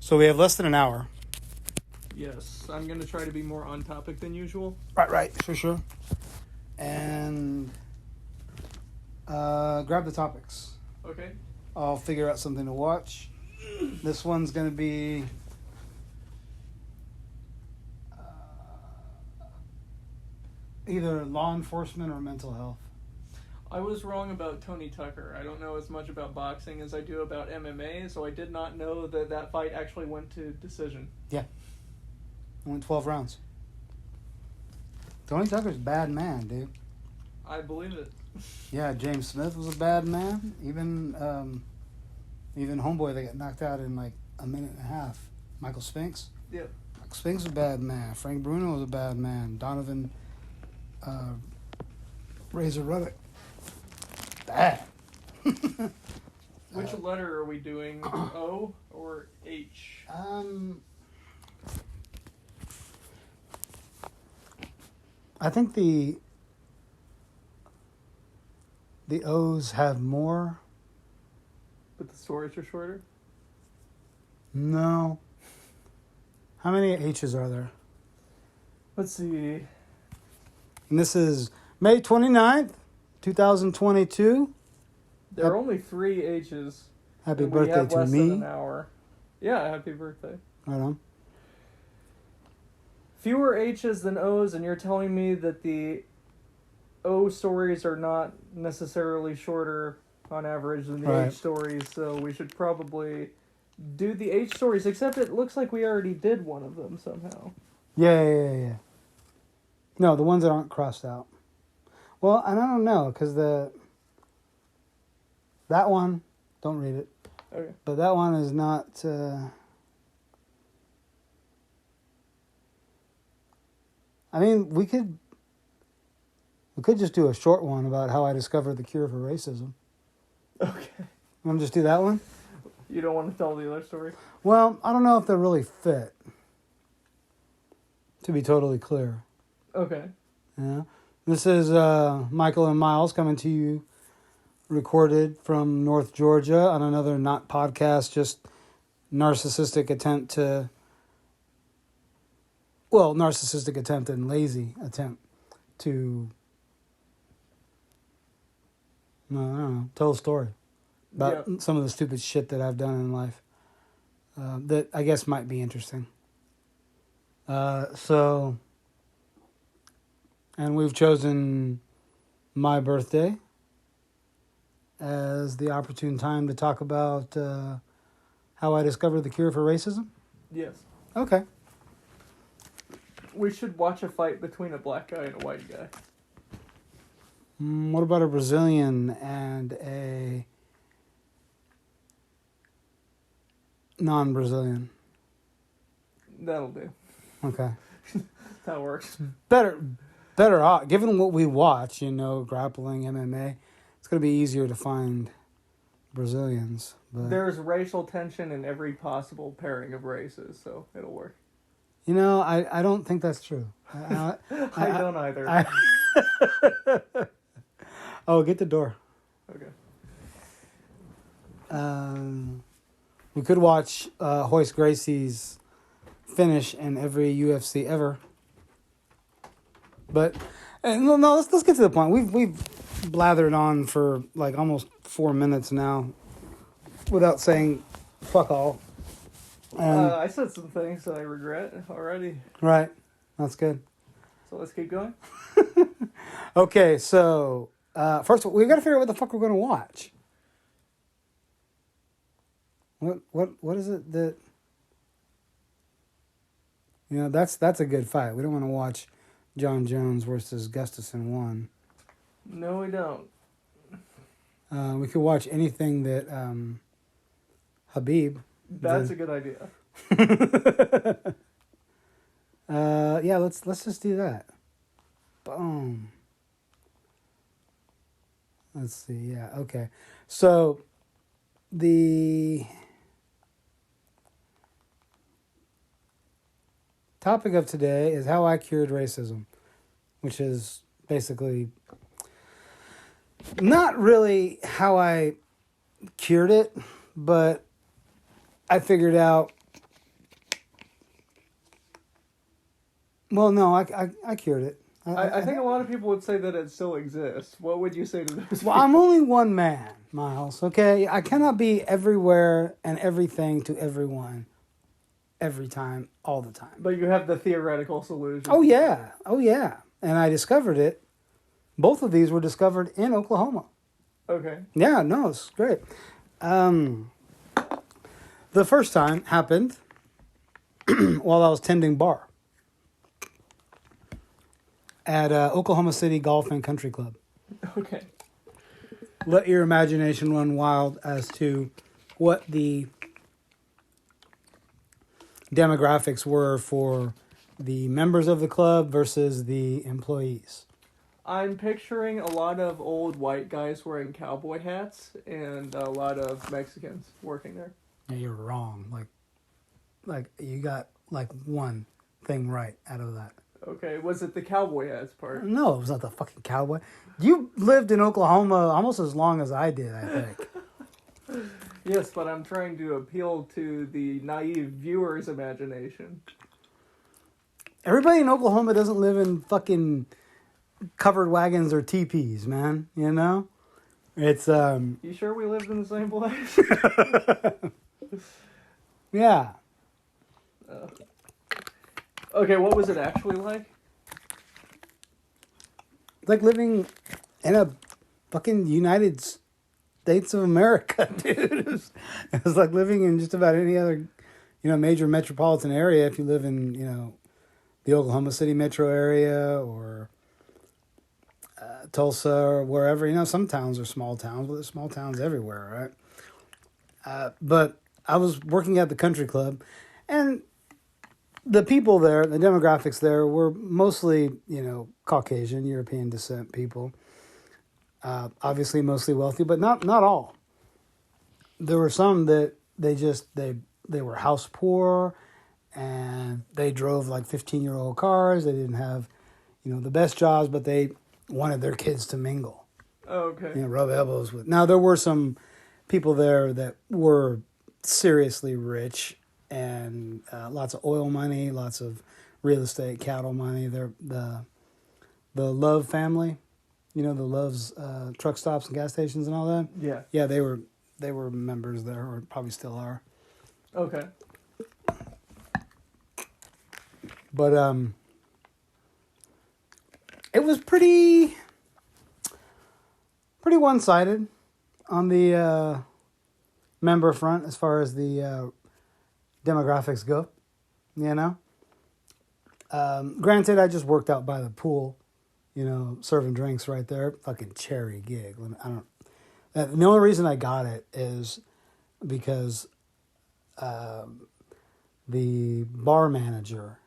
So we have less than an hour. Yes, I'm going to try to be more on topic than usual. Right, for sure. And grab the topics. Okay. I'll figure out something to watch. This one's going to be either law enforcement or mental health. I was wrong about Tony Tucker. I don't know as much about boxing as I do about MMA, so I did not know that fight actually went to decision. Yeah. Only 12 rounds. Tony Tucker's a bad man, dude. I believe it. Yeah, James Smith was a bad man. Even Homeboy that got knocked out in like a minute and a half. Michael Spinks. Yeah. Michael Spinks was a bad man. Frank Bruno was a bad man. Donovan Razor Ruddock. Bad. Which letter are we doing? O or H? I think the O's have more. But the stories are shorter? No. How many H's are there? Let's see. And this is May 29th, 2022. There are only 3 H's. Happy We birthday have to less me. than an hour. Yeah, happy birthday. Right on. Fewer H's than O's, and you're telling me that the O stories are not necessarily shorter on average than the Right. H stories, so we should probably do the H stories, except it looks like we already did one of them somehow. Yeah. No, the ones that aren't crossed out. Well, and I don't know, because that one, don't read it. Okay. But that one is not... I mean, we could just do a short one about how I discovered the cure for racism. Okay. You want to just do that one? You don't want to tell the other story? Well, I don't know if they really fit, to be totally clear. Okay. Yeah. This is Michael and Miles coming to you, recorded from North Georgia on another not podcast, just narcissistic attempt and lazy attempt to, I don't know, tell a story about some of the stupid shit that I've done in life that I guess might be interesting. And we've chosen my birthday as the opportune time to talk about how I discovered the cure for racism. Yes. Okay. We should watch a fight between a black guy and a white guy. What about a Brazilian and a non-Brazilian? That'll do. Okay. That works. Better off, given what we watch, grappling, MMA, it's going to be easier to find Brazilians. But There's racial tension in every possible pairing of races, so it'll work. I don't think that's true. I don't either. Oh, get the door. Okay. We could watch Royce Gracie's finish in every UFC ever. But no, let's get to the point. We've blathered on for like almost 4 minutes now without saying fuck all. I said some things that I regret already. Right. That's good. So let's keep going. Okay, so first of all, we got to figure out what the fuck we're going to watch. What is it that... that's a good fight. We don't want to watch John Jones versus Gustafsson 1. No, we don't. We could watch anything that Habib... That's a good idea. Yeah, let's just do that. Boom. Let's see. Yeah, okay. So the topic of today is how I cured racism, which is basically not really how I cured it, but I figured out Well, no, I cured it. I think a lot of people would say that it still exists. What would you say to those Well, people? I'm only one man, Miles. Okay, I cannot be everywhere and everything to everyone, every time, all the time. But you have the theoretical solution. Oh yeah, and I discovered it. Both of these were discovered in Oklahoma. Okay. Yeah, no, it's great. The first time happened while I was tending bar at Oklahoma City Golf and Country Club. Okay. Let your imagination run wild as to what the demographics were for the members of the club versus the employees. I'm picturing a lot of old white guys wearing cowboy hats and a lot of Mexicans working there. Yeah, you're wrong. Like you got like one thing right out of that. Okay, was it the cowboy hats part? No, it was not the fucking cowboy. You lived in Oklahoma almost as long as I did, I think. Yes, but I'm trying to appeal to the naive viewer's imagination. Everybody in Oklahoma doesn't live in fucking covered wagons or teepees, man. You know? It's, You sure we lived in the same place? yeah. Okay, what was it actually like? It's like living in a fucking United States of America, dude. It's like living in just about any other, major metropolitan area. If you live in, the Oklahoma City metro area or Tulsa or wherever. Some towns are small towns, but there's small towns everywhere, right? But I was working at the country club, and the people there, the demographics there, were mostly, Caucasian, European descent people. Obviously, mostly wealthy, but not all. There were some that they were house poor, and they drove like 15-year-old cars. They didn't have, the best jobs, but they wanted their kids to mingle. Oh, okay. Rub elbows with. Now there were some people there that were seriously rich and lots of oil money, lots of real estate, cattle money. They're the Love family, the Love's truck stops and gas stations and all that. Yeah. Yeah, they were members there, or probably still are. Okay. But it was pretty one-sided on the member front as far as the demographics go, Granted, I just worked out by the pool, serving drinks right there. Fucking cherry gig. The only reason I got it is because the bar manager.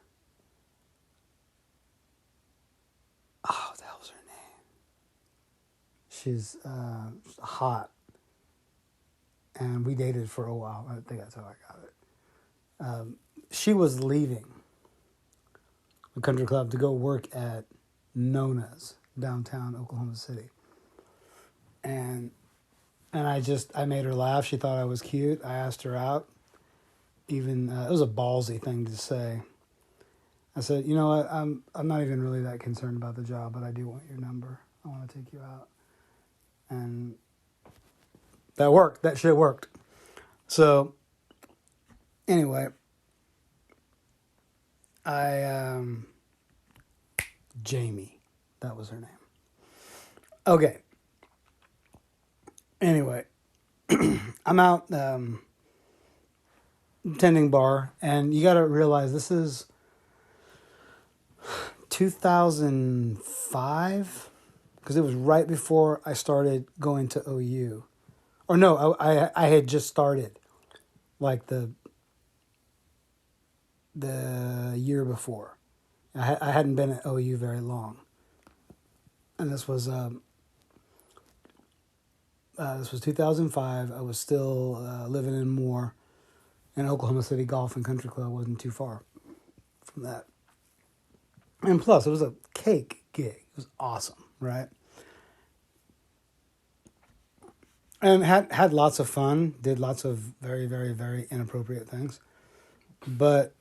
Oh, what the hell's her name? She's hot. And we dated for a while. I think that's how I got it. She was leaving the country club to go work at Nona's downtown Oklahoma City. And I made her laugh. She thought I was cute. I asked her out. Even it was a ballsy thing to say. I said, you know what, I'm not even really that concerned about the job, but I do want your number. I want to take you out. And that worked. That shit worked. So, anyway, Jamie, that was her name. Okay. Anyway, I'm out tending bar, and you got to realize this is 2005, because it was right before I started going to OU. Or no, I had just started, like the year before. I hadn't been at OU very long, and this was 2005. I was still living in Moore, and Oklahoma City Golf and Country Club wasn't too far from that. And plus, it was a cake gig. It was awesome, right? And had lots of fun. Did lots of very, very, very inappropriate things. But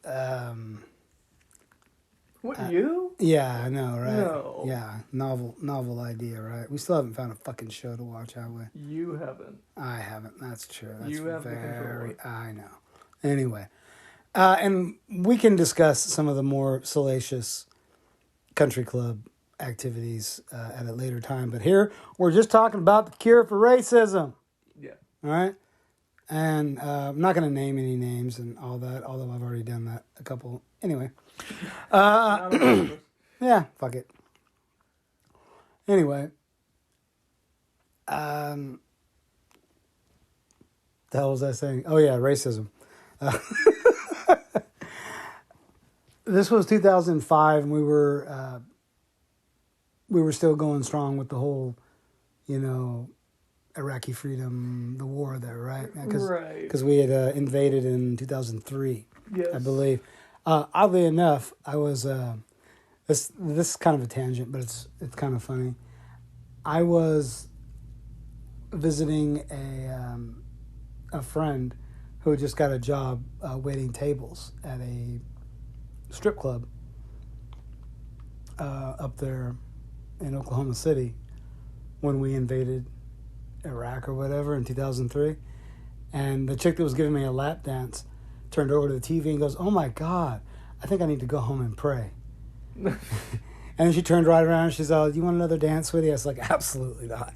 What, you? Yeah, I know, right? No. Yeah, novel idea, right? We still haven't found a fucking show to watch, have we? You haven't. I haven't. That's true. That's You have the very. controller. I know. Anyway, and we can discuss some of the more salacious country club activities at a later time. But here we're just talking about the cure for racism. Yeah. All right. And I'm not going to name any names and all that, although I've already done that a couple. Anyway. Not on purpose. Yeah, fuck it. Anyway. The hell was I saying? Oh, yeah, racism. This was 2005, and we were still going strong with the whole, Iraqi freedom, the war there, right? Right. Because we had invaded in 2003, Yes. I believe. Oddly enough, I was this is kind of a tangent, but it's kind of funny. I was visiting a friend who just got a job waiting tables at a strip club up there in Oklahoma City when we invaded Iraq or whatever in 2003. And the chick that was giving me a lap dance turned over to the TV and goes, "Oh my God, I think I need to go home and pray." And then she turned right around and she's all, "You want another dance, sweetie?" I was like, "Absolutely not."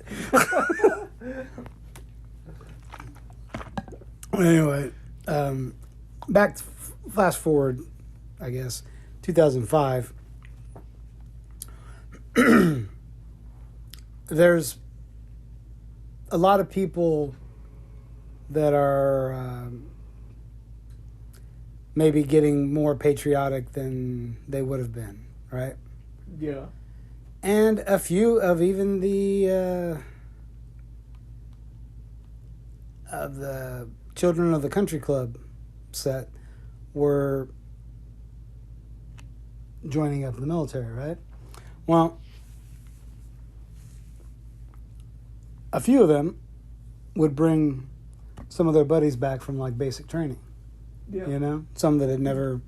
Anyway, fast forward, I guess, 2005. There's a lot of people that are maybe getting more patriotic than they would have been, right? Yeah. And a few of even the Children of the Country Club set were joining up the military, right? Well, a few of them would bring some of their buddies back from like basic training. Yeah. Some that had never,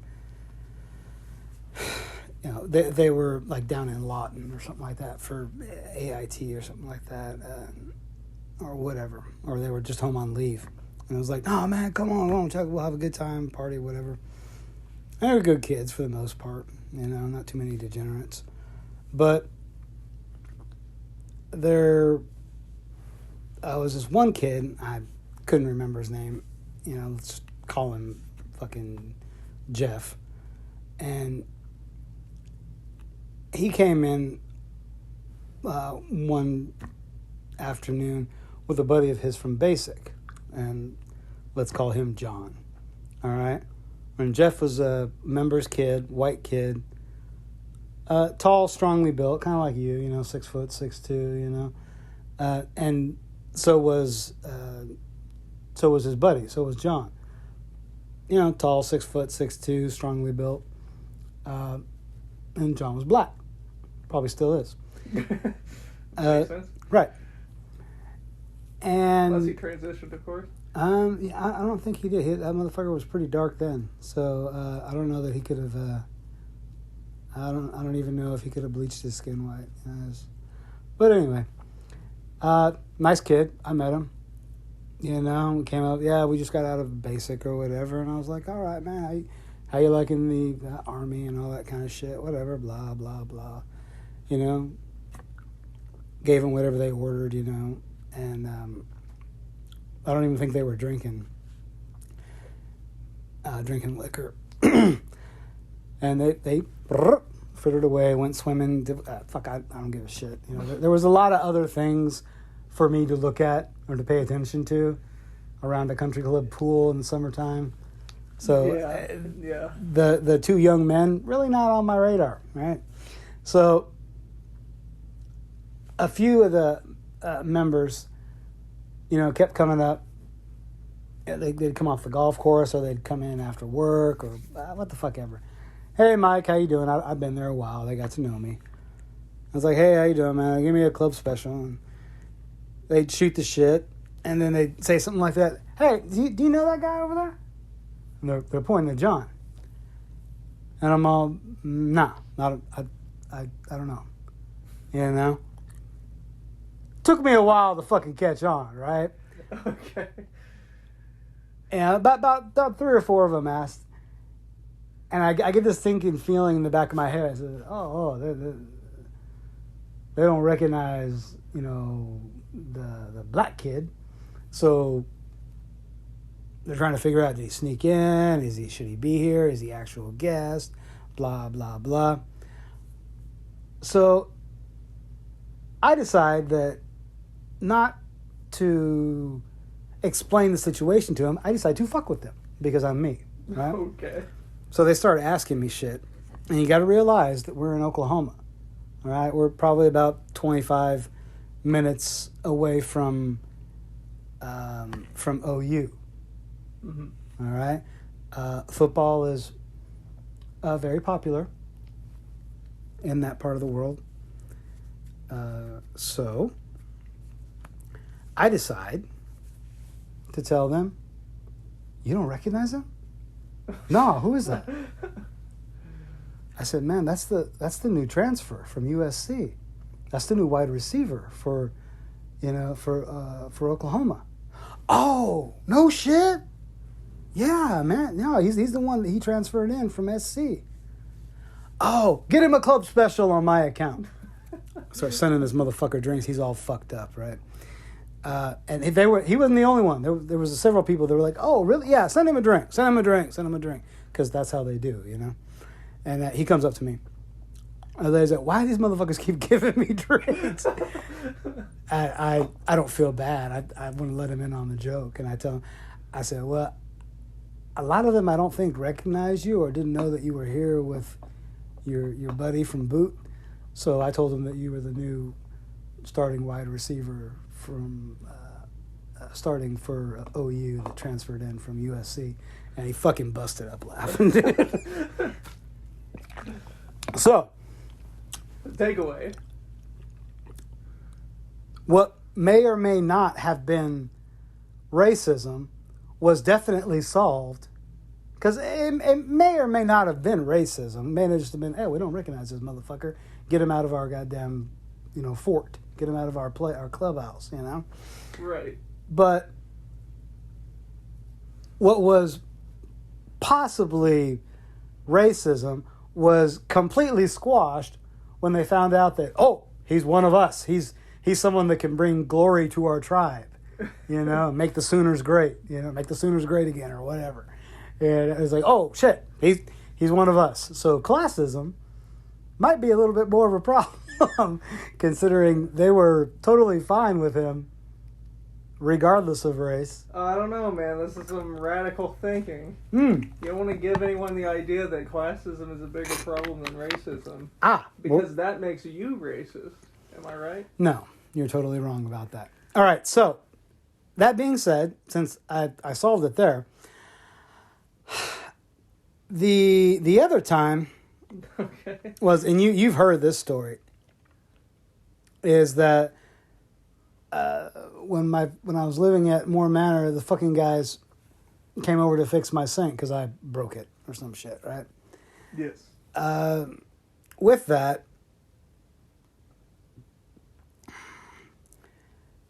they were like down in Lawton or something like that for AIT or something like that, or whatever, or they were just home on leave. And I was like, "Oh man, come on, Chuck, we'll have a good time, party, whatever." They were good kids for the most part, not too many degenerates. But there was this one kid, I couldn't remember his name, let's call him fucking Jeff. And he came in one afternoon with a buddy of his from Basic, and let's call him John. All right? And Jeff was a member's kid, white kid, tall, strongly built, kind of like you, 6 foot, 6'2", and so was his buddy. So was John. Tall, 6 foot, 6'2", strongly built, and John was black. Probably still is. Makes sense. Right. And Unless he transitioned, of course. I don't think he did. That motherfucker was pretty dark then. So I don't know that he could have. I don't even know if he could have bleached his skin white. But anyway, nice kid. I met him. We came up. Yeah, we just got out of basic or whatever, and I was like, "All right, man, how you liking the army and all that kind of shit? Whatever, blah blah blah." Gave them whatever they ordered, and I don't even think they were drinking liquor. And they frittered away, went swimming. I don't give a shit. There was a lot of other things for me to look at or to pay attention to around a country club pool in the summertime. So yeah. The two young men, really not on my radar, right? So a few of the members, kept coming up. They'd come off the golf course, or they'd come in after work, or what the fuck ever. "Hey, Mike, how you doing? I've been there a while." They got to know me. I was like, "Hey, how you doing, man? Give me a club special." And they'd shoot the shit, and then they'd say something like that. "Hey, do you know that guy over there?" And they're pointing at John. And I'm all, nah, not, I don't know. You know? Took me a while to fucking catch on, right? Okay. And about 3 or 4 of them asked. And I get this thinking feeling in the back of my head. I said, they don't recognize, you know, the black kid. So they're trying to figure out, did he sneak in? Should he be here? Is he actual guest? Blah, blah, blah. So I decide that not to explain the situation to him. I decide to fuck with them because I'm me, right? Okay. So they started asking me shit. And you got to realize that we're in Oklahoma, all right? We're probably about 25 minutes away from OU. Mm-hmm. All right, football is very popular in that part of the world. So I decide to tell them, "You don't recognize him? No, who is that?" I said, "Man, that's the new transfer from USC. That's the new wide receiver for Oklahoma." Oh, no shit. Yeah, man. No, he's the one that he transferred in from SC. Oh, get him a club special on my account. Start sending this motherfucker drinks. He's all fucked up, right? And he wasn't the only one. There was several people that were like, "Oh, really? Yeah, send him a drink. Send him a drink. Send him a drink." Because that's how they do, you know? And he comes up to me. And he's like, "Why do these motherfuckers keep giving me drinks?" I don't feel bad. I want to let him in on the joke. And I tell him, I said, "Well, a lot of them I don't think recognized you or didn't know that you were here with your buddy from Boot. So I told them that you were the new starting wide receiver from starting for OU that transferred in from USC." And he fucking busted up laughing, dude. So, Takeaway. what may or may not have been racism was definitely solved. Because it may or may not have been racism. It may have just been, "Hey, we don't recognize this motherfucker. Get him out of our goddamn, fort. Get him out of our clubhouse, you know?" Right. But what was possibly racism was completely squashed when they found out that, oh, he's one of us. He's someone that can bring glory to our tribe, make the Sooners great, make the Sooners great again or whatever. And it was like, oh, shit, he's one of us. So classism might be a little bit more of a problem considering they were totally fine with him regardless of race. I don't know, man. This is some radical thinking. You don't want to give anyone the idea that classism is a bigger problem than racism. Because that makes you racist. Am I right? No, you're totally wrong about that. All right, so that being said, since I solved it there, the other time was, and you've heard this story, is that when I was living at Moore Manor, the fucking guys came over to fix my sink because I broke it or some shit, right? Yes. With that,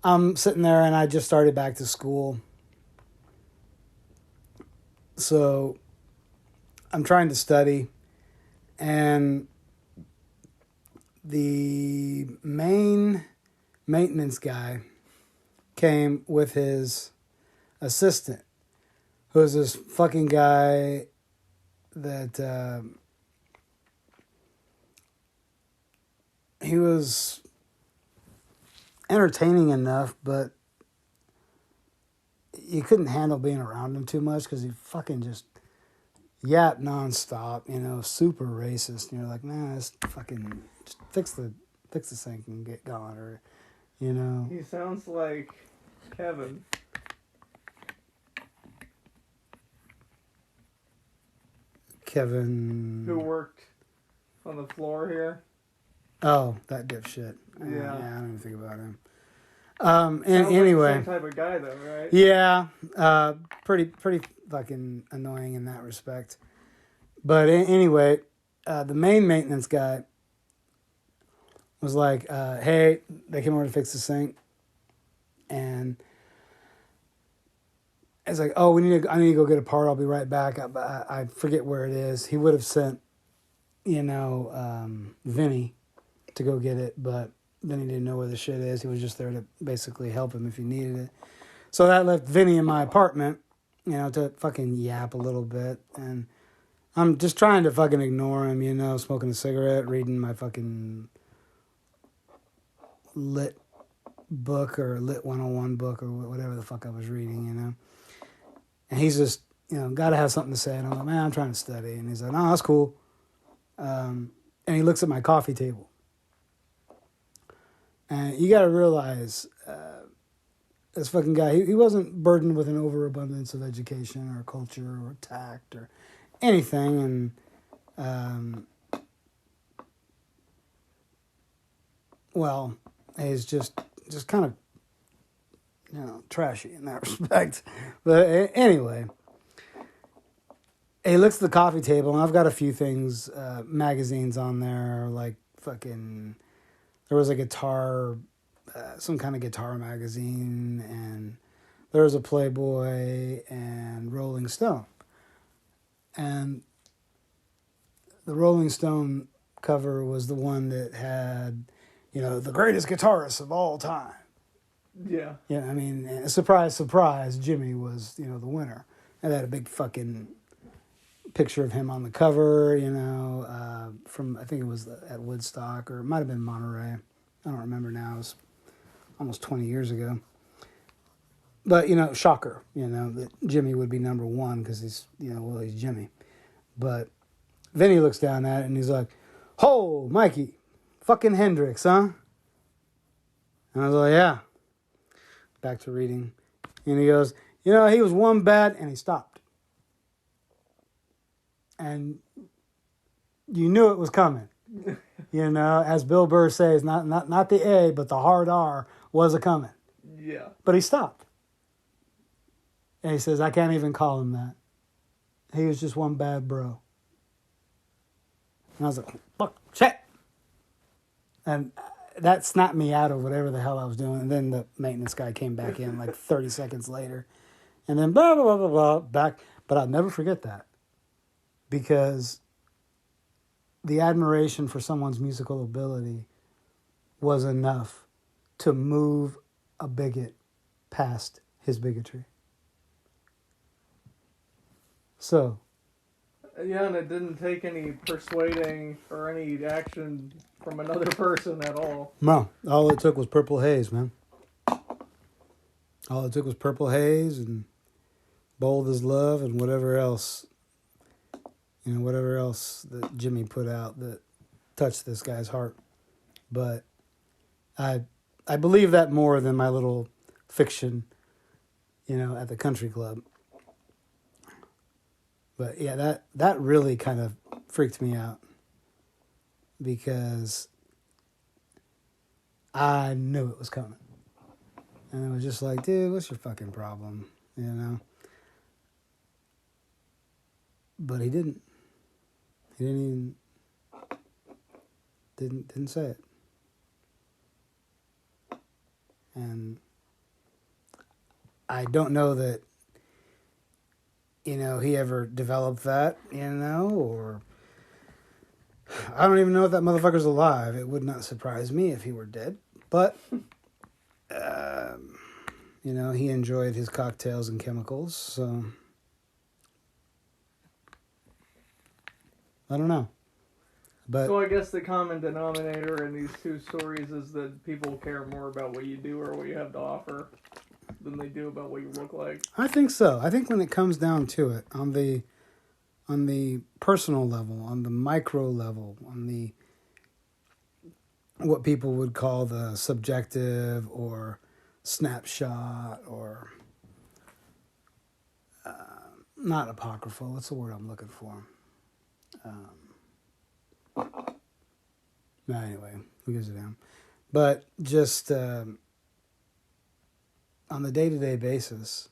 I'm sitting there and I just started back to school. So I'm trying to study, and the main maintenance guy came with his assistant, who's this fucking guy that he was entertaining enough, but you couldn't handle being around him too much because he fucking just yapped nonstop, super racist. And you're like, nah, just fucking just fix the sink and get going, or He sounds like Kevin. Kevin, who worked on the floor here. Oh, that dipshit. Yeah. I don't even think about him. Sounds anyway, like the same type of guy, though, right? Yeah, pretty fucking annoying in that respect. But anyway, the main maintenance guy was like, hey, they came over to fix the sink. And it's like, oh, I need to go get a part. I'll be right back. I forget where it is. He would have sent, Vinny to go get it, but Vinny didn't know where the shit is. He was just there to basically help him if he needed it. So that left Vinny in my apartment, to fucking yap a little bit. And I'm just trying to fucking ignore him, smoking a cigarette, reading my fucking lit book or lit 101 book or whatever the fuck I was reading, And he's just, got to have something to say. And I'm like, man, I'm trying to study. And he's like, no, that's cool. And he looks at my coffee table. And you got to realize, this fucking guy, he wasn't burdened with an overabundance of education or culture or tact or anything. And, he's just kind of, trashy in that respect. But anyway, he looks at the coffee table, and I've got a few things, magazines on there, like fucking, there was a guitar, some kind of guitar magazine, and there was a Playboy and Rolling Stone. And the Rolling Stone cover was the one that had, the greatest guitarist of all time. Yeah. Yeah, I mean, surprise, surprise, Jimmy was, the winner. And they had a big fucking picture of him on the cover, from, I think it was at Woodstock, or it might have been Monterey. I don't remember now. It was almost 20 years ago. But, shocker, that Jimmy would be number one because he's, he's Jimmy. But then he looks down at it and he's like, "Ho, Mikey, fucking Hendrix, huh?" And I was like, "Yeah." Back to reading. And he goes, he was one bad, and he stopped. And you knew it was coming. As Bill Burr says, not the A, but the hard R was a coming. Yeah. But he stopped. And he says, I can't even call him that. He was just one bad bro. And I was like, fuck, shit. And that snapped me out of whatever the hell I was doing. And then the maintenance guy came back in like 30 seconds later. And then blah, blah, blah, blah, blah, back. But I'll never forget that. Because the admiration for someone's musical ability was enough to move a bigot past his bigotry. So. Yeah, and it didn't take any persuading or any action from another person at all. No, all it took was Purple Haze, man. All it took was Purple Haze and Bold as Love and whatever else, whatever else that Jimmy put out that touched this guy's heart. But I believe that more than my little fiction, at the country club. But yeah, that really kind of freaked me out because I knew it was coming. And it was just like, dude, what's your fucking problem? But he didn't. He didn't say it. And I don't know that he ever developed that, or I don't even know if that motherfucker's alive. It would not surprise me if he were dead. But, he enjoyed his cocktails and chemicals, so I don't know. But so I guess the common denominator in these two stories is that people care more about what you do or what you have to offer than they do about what you look like. I think so. I think when it comes down to it, on the personal level, on the micro level, on the what people would call the subjective or snapshot or not apocryphal. What's the word I'm looking for? No, anyway, who gives a damn? But just on the day-to-day basis,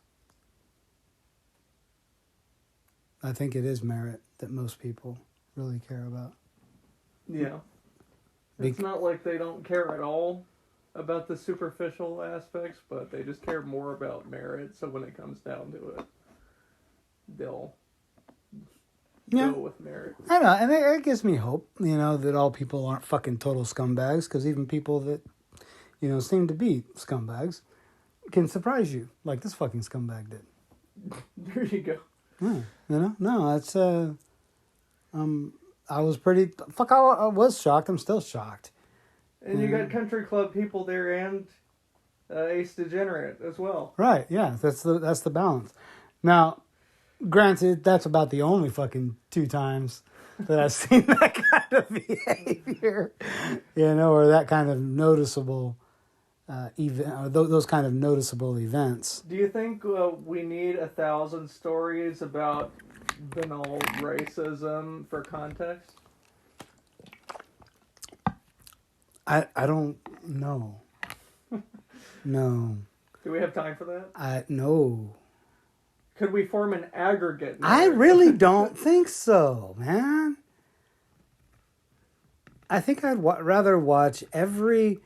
I think it is merit that most people really care about. Yeah. Bec- It's not like they don't care at all about the superficial aspects, but they just care more about merit. So when it comes down to it, they'll Yeah. go with merit. I know, and it gives me hope, that all people aren't fucking total scumbags, because even people that, seem to be scumbags can surprise you, like this fucking scumbag did. There you go. Yeah, no, it's, I was pretty, I was shocked, I'm still shocked. And you got country club people there and Ace Degenerate as well. Right, yeah, that's the balance. Now, granted, that's about the only fucking 2 times that I've seen that kind of behavior, or that kind of noticeable event, or those kind of noticeable events. Do you think we need 1,000 stories about banal racism for context? I don't know. No. Do we have time for that? No. Could we form an aggregate? I really don't think so, man. I think I'd rather watch every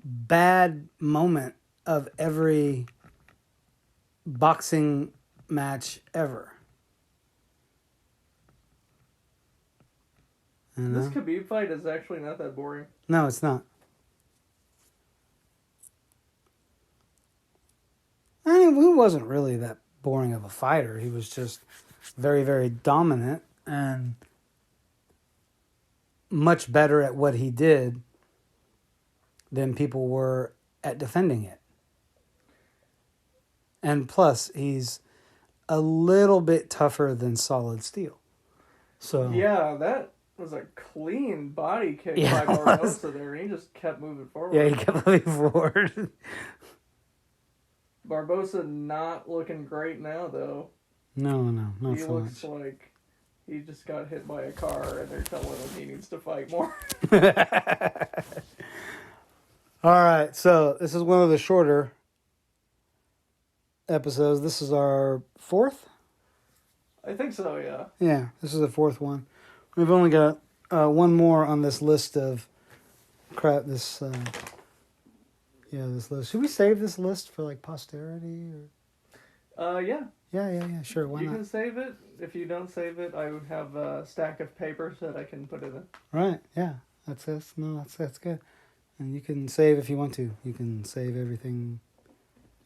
bad moment of every boxing match ever. This Khabib fight is actually not that boring. No, it's not. I mean, he wasn't really that boring of a fighter. He was just very, very dominant and much better at what he did than people were at defending it. And plus, he's a little bit tougher than Solid Steel. So yeah, that was a clean body kick Yeah, by it was. Barbosa there. He just kept moving forward. yeah, he kept moving forward. Barbosa not looking great now, though. No, not He so looks much. like he just got hit by a car and they're telling him he needs to fight more. All right, so this is one of the shorter episodes. This is our 4th? I think so, yeah. Yeah, this is the 4th one. We've only got one more on this list of crap. This list. Should we save this list for like posterity? Yeah. Yeah. Sure, why You not? can save it. If you don't save it, I would have a stack of papers that I can put it in. Right, yeah. That's good. And you can save if you want to. You can save everything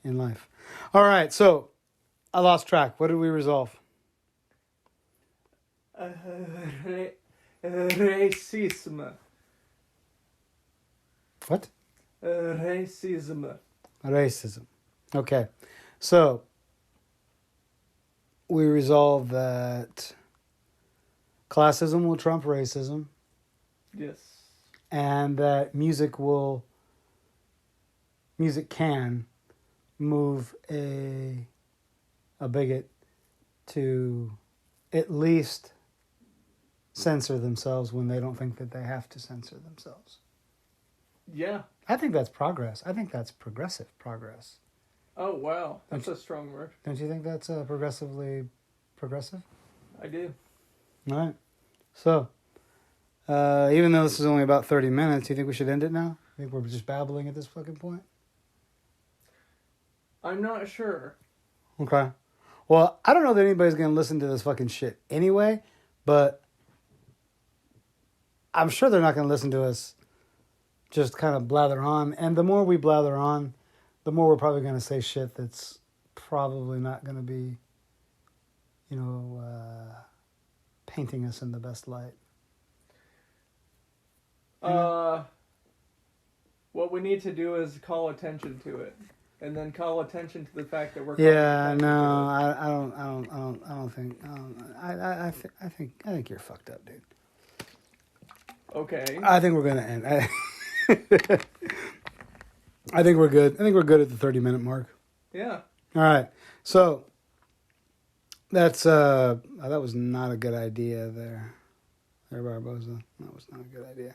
in life. All right, so I lost track. What did we resolve? Racism. What? Racism. Racism. Okay. So we resolved that classism will trump racism Yes. and that music can move a bigot to at least censor themselves when they don't think that they have to censor themselves. Yeah. I think that's progress. I think that's progressive progress. Oh, wow. That's a strong word. Don't you think that's progressively progressive? I do. All right. So, even though this is only about 30 minutes, do you think we should end it now? I think we're just babbling at this fucking point? I'm not sure. Okay. Well, I don't know that anybody's going to listen to this fucking shit anyway, but I'm sure they're not going to listen to us just kind of blather on. And the more we blather on, the more we're probably going to say shit that's probably not going to be, painting us in the best light. What we need to do is call attention to it, and then call attention to the fact that we're. Yeah, no, I don't think. I think you're fucked up, dude. Okay. I think we're gonna end. I think we're good. I think we're good at the 30-minute mark. Yeah. All right. So that's that was not a good idea there. There, Barboza. That was not a good idea.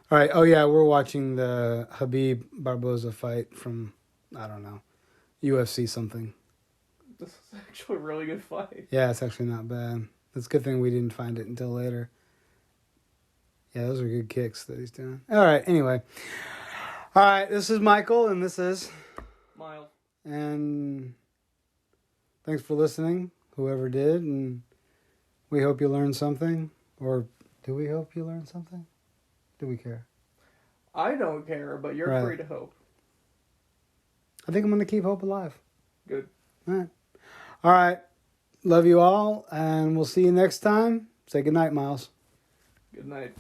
All right. Oh yeah, we're watching the Khabib Barboza fight from, I don't know, UFC something. This is actually a really good fight. Yeah, it's actually not bad. It's a good thing we didn't find it until later. Yeah, those are good kicks that he's doing. All right, anyway. All right, this is Michael, and this is... Miles. And thanks for listening, whoever did, and we hope you learned something. Or do we hope you learned something? Do we care? I don't care, but you're Right. free to hope. I think I'm going to keep hope alive. Good. All right. All right. Love you all, and we'll see you next time. Say goodnight, Miles. Good night.